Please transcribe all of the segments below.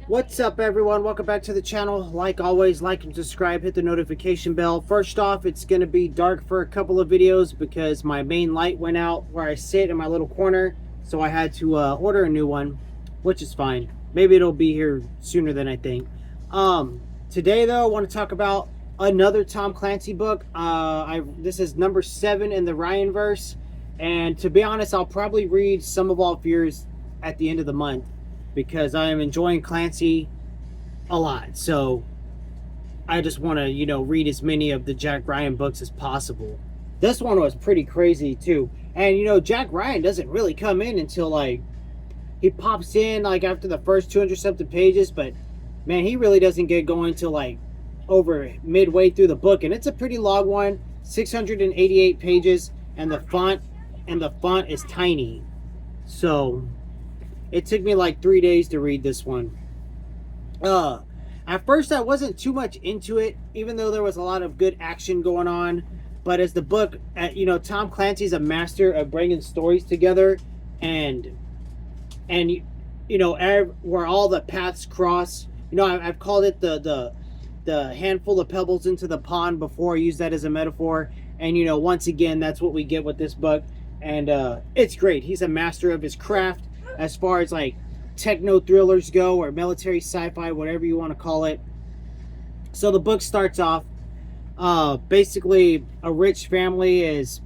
What's up, everyone? Welcome back to the channel. Like always, like and subscribe, hit the notification bell. First off, it's going to be dark for a couple of videos because my main light went out where I sit in my little corner, so I had to order a new one, which is fine. Maybe it'll be here sooner than I think. Today though, I want to talk about another Tom Clancy book. This is number 7 in the Ryan verse, and to be honest, I'll probably read Sum of All Fears at the end of the month, because I am enjoying Clancy a lot. So I just want to, read as many of the Jack Ryan books as possible. This one was pretty crazy too. And, Jack Ryan doesn't really come in until like, he pops in like after the first 200 something pages, but man, he really doesn't get going till like over midway through the book. And it's a pretty long one, 688 pages, and the font is tiny. So it took me like 3 days to read this one. At first I wasn't too much into it, even though there was a lot of good action going on. But as the book, Tom Clancy's a master of bringing stories together, and where all the paths cross. I've called it the handful of pebbles into the pond before. I use that as a metaphor, and once again, that's what we get with this book, and it's great. He's a master of his craft as far as like techno thrillers go, or military sci-fi, whatever you want to call it. So the book starts off, basically a rich family is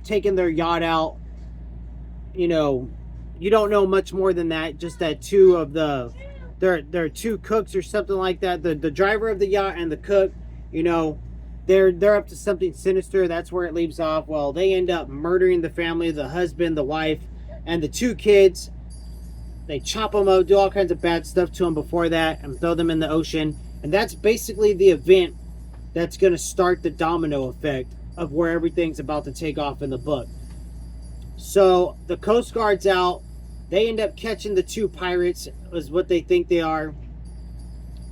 taking their yacht out. You don't know much more than that, just that there are two cooks or something like that, the driver of the yacht and the cook, they're up to something sinister. That's where it leaves off. Well, they end up murdering the family, the husband, the wife, and the 2 kids. They chop them up, do all kinds of bad stuff to them before that, and throw them in the ocean. And that's basically the event that's going to start the domino effect of where everything's about to take off in the book. So the Coast Guard's out. They end up catching the 2 pirates, is what they think they are.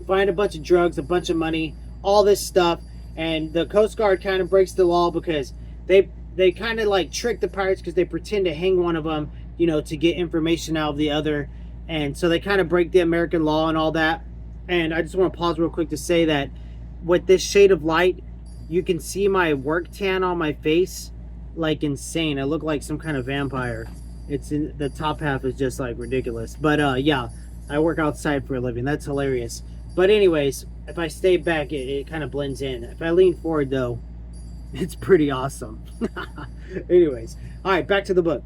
Find a bunch of drugs, a bunch of money, all this stuff. And the Coast Guard kind of breaks the law because they kind of like trick the pirates, because they pretend to hang one of them, to get information out of the other. And so they kind of break the American law and all that. And I just want to pause real quick to say that with this shade of light, you can see my work tan on my face like insane. I look like some kind of vampire. It's in the top half is just like ridiculous. But yeah, I work outside for a living. That's hilarious. But anyways, if I stay back, it kind of blends in. If I lean forward though, it's pretty awesome. Anyways, all right, back to the book.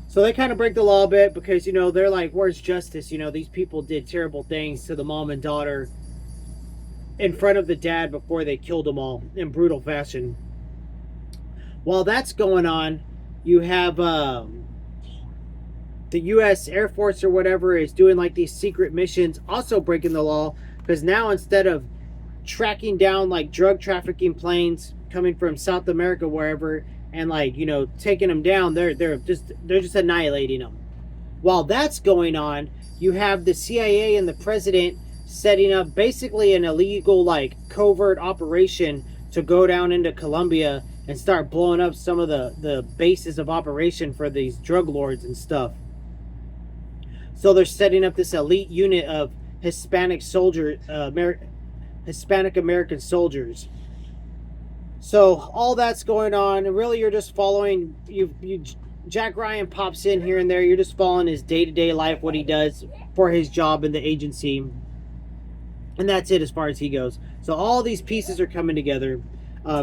So they kind of break the law a bit because, they're like, where's justice? These people did terrible things to the mom and daughter in front of the dad before they killed them all in brutal fashion. While that's going on, you have the U.S. Air Force or whatever is doing like these secret missions, also breaking the law, because now instead of tracking down like drug trafficking planes coming from South America, wherever, and like taking them down, they're just annihilating them. While that's going on, you have the CIA and the president setting up basically an illegal like covert operation to go down into Colombia and start blowing up some of the bases of operation for these drug lords and stuff. So they're setting up this elite unit of Hispanic American soldiers. So all that's going on, and really you're just following. Jack Ryan pops in here and there. You're just following his day-to-day life, what he does for his job in the agency, and that's it as far as he goes. So all these pieces are coming together.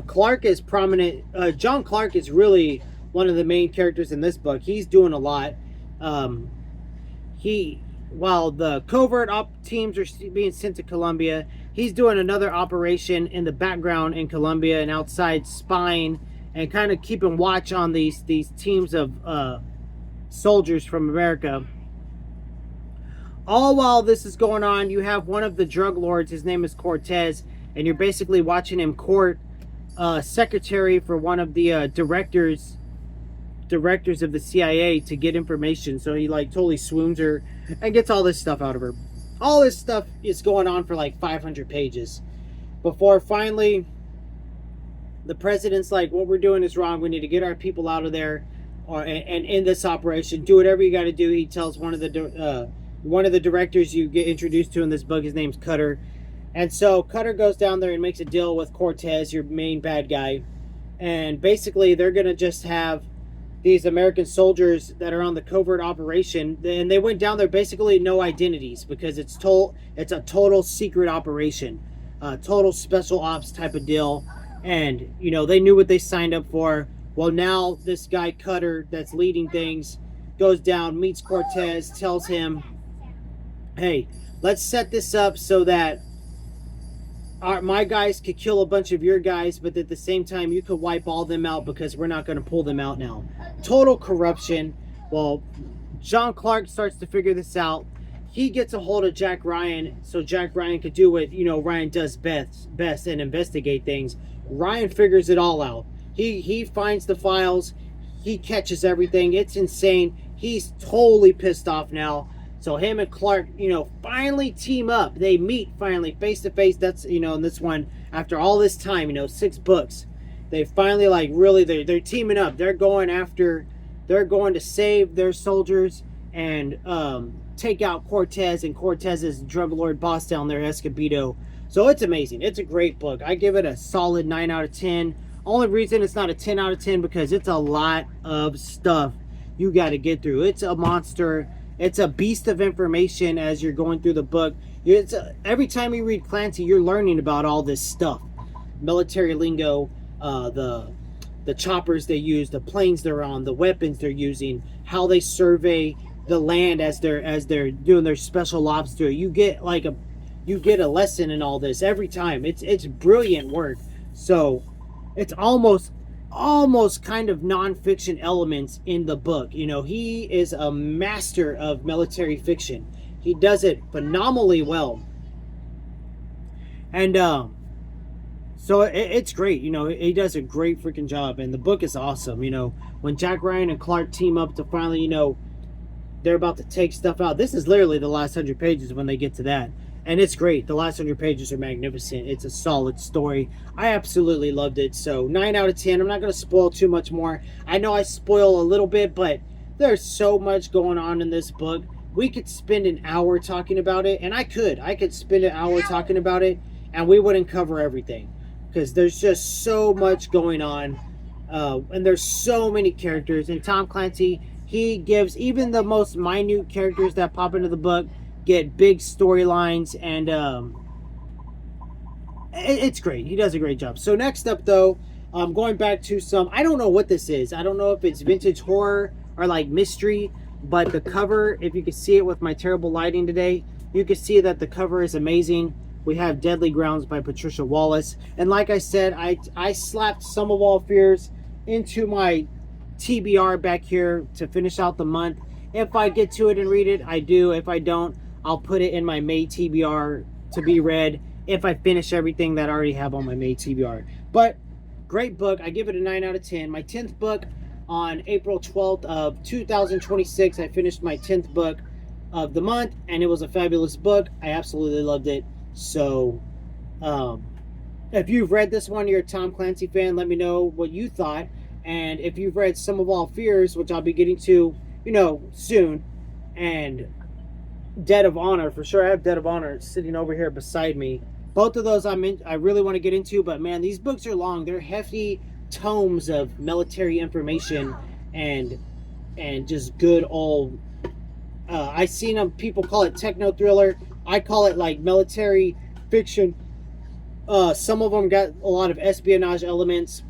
Clark is prominent. John Clark is really one of the main characters in this book. He's doing a lot. While the covert op teams are being sent to Colombia, he's doing another operation in the background in Colombia and outside, spying and kind of keeping watch on these teams of soldiers from America. All while this is going on, you have one of the drug lords. His name is Cortez, and you're basically watching him court secretary for one of the directors of the CIA to get information. So he like totally swoons her and gets all this stuff out of her. All this stuff is going on for like 500 pages before finally the president's like, what we're doing is wrong. We need to get our people out of there and in this operation. Do whatever you got to do. He tells one of the one of the directors you get introduced to in this book, his name's Cutter. And so Cutter goes down there and makes a deal with Cortez, your main bad guy. And basically, they're going to just have these American soldiers that are on the covert operation. And they went down there basically no identities because it's a total secret operation, total special ops type of deal. And, you know, they knew what they signed up for. Well, now this guy Cutter that's leading things goes down, meets Cortez, tells him, hey, let's set this up so that my guys could kill a bunch of your guys, but at the same time you could wipe all them out because we're not going to pull them out now. Total corruption. Well, John Clark starts to figure this out. He gets a hold of Jack Ryan so Jack Ryan could do what, you know, Ryan does best and investigate things. Ryan figures it all out. He finds the files. He catches everything. It's insane. He's totally pissed off now. So him and Clark, you know, finally team up. They meet finally face to face. That's, you know, in this one, after all this time, you know, 6 books, they finally, like, really, they're teaming up. They're going to save their soldiers and take out Cortez and Cortez's drug lord boss down there, Escobedo. So it's amazing. It's a great book. I give it a solid 9 out of 10. Only reason it's not a 10 out of 10 because it's a lot of stuff you got to get through. It's a monster. It's a beast of information as you're going through the book. Every time you read Clancy, you're learning about all this stuff. Military lingo, the choppers they use, the planes they're on, the weapons they're using, how they survey the land as they're doing their special ops to it. You get a lesson in all this every time. It's brilliant work. So it's almost kind of non-fiction elements in the book. You know, he is a master of military fiction. He does it phenomenally well. And so it's great. You know, he does a great freaking job. And the book is awesome. You know, when Jack Ryan and Clark team up to finally, you know, they're about to take stuff out. This is literally the last 100 pages when they get to that. And it's great. The last 100 pages are magnificent. It's a solid story. I absolutely loved it. So 9 out of 10. I'm not going to spoil too much more. I know I spoil a little bit, but there's so much going on in this book. We could spend an hour talking about it, and I could spend an hour talking about it, and we wouldn't cover everything because there's just so much going on, and there's so many characters. And Tom Clancy, he gives even the most minute characters that pop into the book get big storylines, and it's great. He does a great job. So next up, though, going back to some, I don't know what this is. I don't know if it's vintage horror or like mystery, but the cover, if you can see it with my terrible lighting today, you can see that the cover is amazing. We have Deadly Grounds by Patricia Wallace. And like I said, I slapped Sum of All Fears into my TBR back here to finish out the month. If I get to it and read it, I do. If I don't, I'll put it in my May TBR to be read if I finish everything that I already have on my May TBR. But great book. I give it a 9 out of 10. My 10th book on April 12th of 2026. I finished my 10th book of the month, and it was a fabulous book. I absolutely loved it. So if you've read this one, you're a Tom Clancy fan, let me know what you thought. And if you've read Sum of All Fears, which I'll be getting to, you know, soon, and Debt of Honor, for sure. I have Debt of Honor sitting over here beside me. Both of those I really want to get into, but man, these books are long. They're hefty tomes of military information and just good old, I seen them, people call it techno thriller. I call it like military fiction. Some of them got a lot of espionage elements.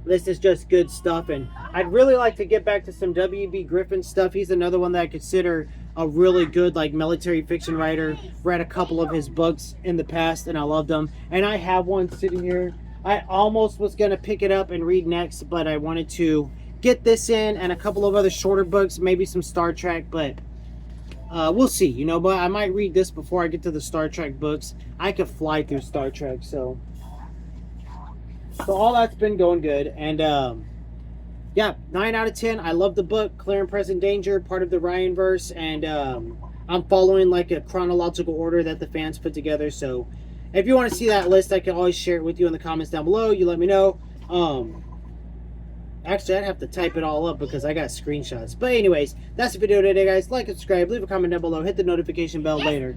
This is just good stuff, and I'd really like to get back to some W.B. Griffin stuff. He's another one that I consider a really good like military fiction writer. Read a couple of his books in the past, and I loved them. And I have one sitting here. I almost was going to pick it up and read next, but I wanted to get this in and a couple of other shorter books, maybe some Star Trek, but we'll see, you know. But I might read this before I get to the Star Trek books. I could fly through Star Trek, so all that's been going good. And yeah, 9 out of 10. I love the book, Clear and Present Danger, part of the Ryan verse, and I'm following like a chronological order that the fans put together. So if you want to see that list, I can always share it with you in the comments down below. You let me know. Actually, I'd have to type it all up because I got screenshots. But anyways, that's the video today, guys. Like and subscribe. Leave a comment down below. Hit the notification bell later.